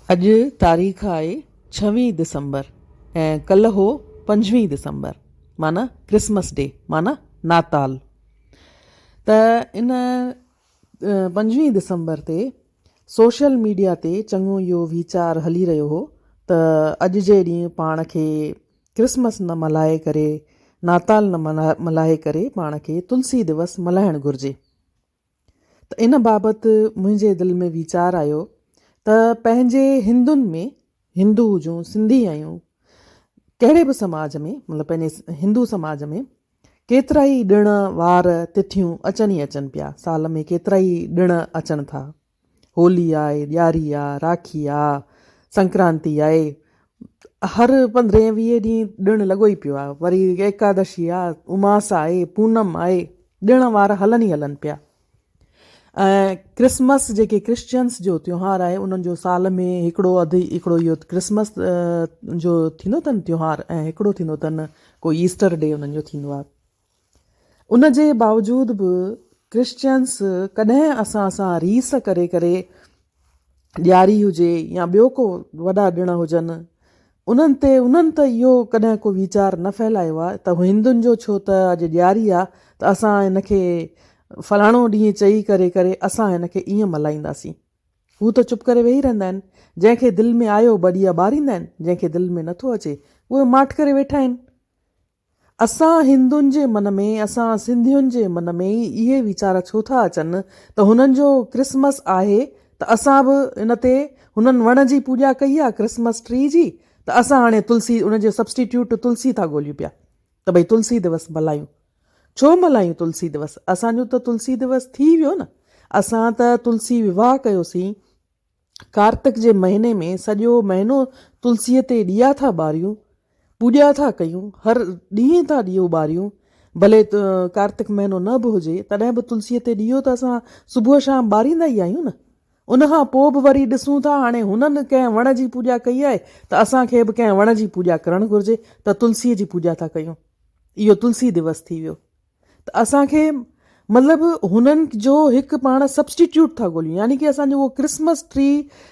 अॼु तारीख़ आहे 26 दिसंबर ऐं कल्ह हो 25 दिसंबर माना क्रिसमस डे माना नाताल। त इन 25 दिसंबर ते सोशल मीडिया ते चङो इहो वीचार हली रहियो हो त अॼु जे ॾींहुं पाण खे क्रिसमस न मल्हाए करे नाताल न मल्हाए करे पाण खे तुलसी दिवस मल्हाइणु घुरिजे। त इन बाबति मुंहिंजे दिलि में वीचार आयो त पंहिंजे हिंदुनि में हिंदू हुजूं सिंधी आहियूं कहिड़े बि समाज में मतिलबु पंहिंजे हिंदू समाज में केतिरा ई ॾिण वार तिथियूं अचनि ई अचनि पिया। साल में केतिरा ई ॾिण अचनि था। होली आहे, ॾियारी आहे, राखी आहे, संक्रांति आहे, हर 15-20 ॾींहं ॾिणु लॻो ई पियो आहे। वरी एकादशी आहे, उमास आहे, पूनम आहे, ॾिण वार हलनि ई हलनि पिया। ऐं क्रिसमस जेके क्रिश्चियन्स जो त्योहारु आहे उन्हनि जो साल में हिकिड़ो इहो क्रिसमस जो थींदो अथनि त्योहारु ऐं हिकिड़ो थींदो अथनि कोई ईस्टर डे उन्हनि जो थींदो आहे। उन जे बावजूद बि क्रिश्चियन्स कॾहिं असां सां रीस करे करे ॾियारी हुजे या ॿियो को वॾा ॾिण हुजनि उन्हनि त इहो कॾहिं को वीचार न फैलायो आहे त हिंदुनि जो छो त अॼु ॾियारी आहे त असां हिनखे फलाणो ॾींहुं चई करे करे असां हिनखे ईअं मल्हाईंदासीं। हू त चुप करे वेही रहंदा आहिनि। जंहिंखे दिलि में आयो ॿ ॾीआ ॿारींदा आहिनि, जंहिंखे दिलि में नथो अचे उहे माठ करे वेठा आहिनि। असां हिंदुनि जे मन में असां सिंधियुनि जे मन में इहे वीचार छो था अचनि त हुननि जो क्रिसमस आहे त असां बि इन ते हुननि वण जी पूॼा कई आहे क्रिसमस ट्री जी, त असां हाणे तुलसी उनजो सब्सटीट्यूट तुलसी था ॻोल्हियूं पिया त भई तुलसी दिवस मल्हायूं। छो मल्हायूं तुलसी दिवस? असांजो त तुलसी दिवस थी वियो न। असां त तुलसी विवाह कयोसीं कार्तिक जे महीने में, सॼो महीनो तुलसीअ ते ॾीआ था ॿारियूं, पूॼा था कयूं, हर ॾींहं था ॾीओ ॿारियूं। भले कार्तिक महीनो न बि हुजे तॾहिं बि तुलसीअ ते ॾीओ त असां सुबुह शाम ॿारींदा ई आहियूं न। उनखां पोइ बि वरी ॾिसूं था हाणे हुननि कंहिं वण जी पूॼा कई आहे त असांखे बि कंहिं वण जी पूॼा करणु घुरिजे त तुलसीअ जी पूॼा था कयूं। इहो तुलसी दिवस थी वियो। त असांखे मतिलबु हुननि जो हिकु पाण सब्सटीट्यूट था ॻोल्हियूं, यानी कि असांजो उहो क्रिसमस ट्री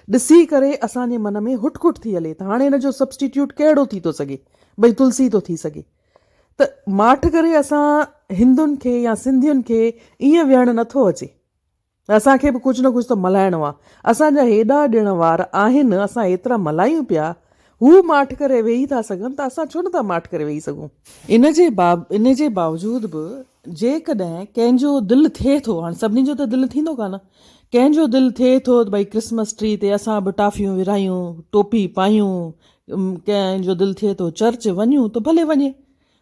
ॾिसी करे असांजे मन में हुटकुट थी हले त हाणे हिन जो सब्सटीट्यूट कहिड़ो थी थो सघे, भई तुलसी थो थी सघे। त माठ करे असां हिंदुनि खे या सिंधियुनि खे ईअं विहणु नथो अचे। असांखे बि कुझु न कुझु त मल्हाइणो आहे। असांजा हेॾा ॾिण वार आहिनि, असां एतिरा मल्हायूं पिया, हू माठ करे वेही था सघनि त असां छो नथा माठ करे वेही सघूं। इन जे बावजूद बि जेकॾहिं कंहिंजो दिलि थिए थो, हाणे सभिनी जो त दिलि थींदो कान, कंहिंजो दिलि थिए थो त भई क्रिसमस ट्री ते असां बि टाफियूं विरायूं, टोपी पायूं, कंहिंजो दिलि थिए थो चर्च वञूं त भले वञे।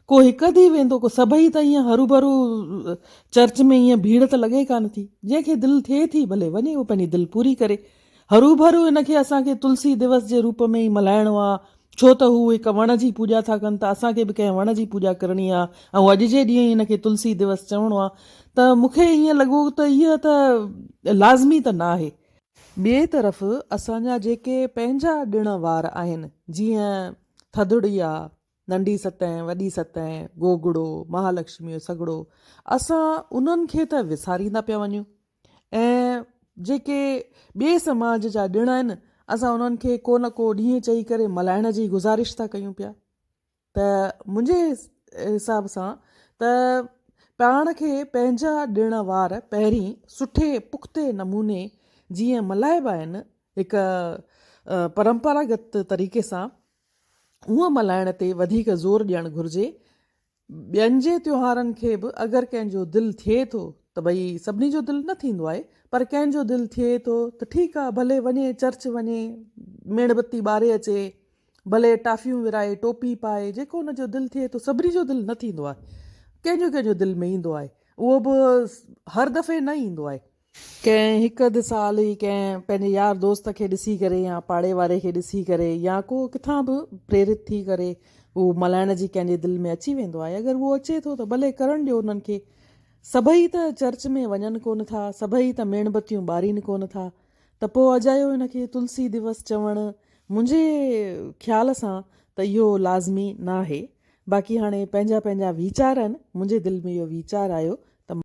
को हिकु ॾींहुं वेंदो, को सभई त ईअं हरू भरू चर्च में ईअं भीड़ त लॻे कान थी। जंहिंखे दिलि थिए थी भले वञे, उहो पंहिंजी दिलि पूरी करे। हरू भरू हिनखे असांखे तुलसी दिवस जे रूप में ई मल्हाइणो आहे छो त हू हिकु वण जी पूॼा था कनि त असांखे बि कंहिं वण जी पूॼा करणी आहे ऐं अॼु जे ॾींहुं हिनखे तुलसी दिवस चवणो आहे। त मूंखे ईअं लॻो त इहा त लाज़मी त न आहे। ॿिए तरफ़ असांजा जेके पंहिंजा ॾिण वार आहिनि, जीअं थधिड़ी आहे, नंढी सतैं, वॾी सतैं, गोगड़ो, महालक्ष्मी जो सॻिड़ो, असां उन्हनि खे त विसारींदा पिया वञूं। ऐं जेके ॿिए समाज जा ॾिण आहिनि असां उन्हनि खे को न को ॾींहुं चई करे मल्हाइण जी गुज़ारिश था कयूं पिया। त मुंहिंजे हिसाब सां त पाण खे पंहिंजा ॾिण वार पहिरीं सुठे पुख़्ते नमूने जीअं मल्हाइबा आहिनि हिकु परंपरागत तरीक़े सां, उहा मल्हाइण ते वधीक ज़ोर ॾियणु घुरिजे। ॿियनि जे त्योहारनि खे बि अगरि कंहिंजो दिलि थिए थो त भई सभिनी जो दिलि न थींदो आहे, पर कंहिंजो दिलि थिए थो त ठीकु आहे, भले वञे चर्च वञे, मेणबत्ती ॿारे अचे, भले टाफियूं विराए, टोपी पाए, जेको हुनजो दिलि थिए थो। सभिनी जो दिलि न थींदो आहे, कंहिंजो कंहिंजो दिलि में ईंदो आहे, उहो बि हर दफ़े न ईंदो आहे। कंहिं हिकु अधु साल ई कंहिं पंहिंजे यार दोस्त खे ॾिसी करे या पाड़े वारे खे ॾिसी करे या को किथां बि प्रेरित थी करे उहो मल्हाइण जी कंहिंजे दिलि में अची वेंदो आहे। अगरि उहो अचे थो त भले करणु ॾियो उन्हनि खे। सभई त चर्च में वञनि कोन था, सभई त मेणबत्तियूं ॿारीनि कोन था, त पोइ अजायो हिनखे तुलसी दिवस चवणु मुंहिंजे ख़्याल सां त इहो लाज़मी न आहे। बाक़ी हाणे पंहिंजा पंहिंजा वीचार आहिनि। मुंहिंजे दिलि में इहो वीचार आयो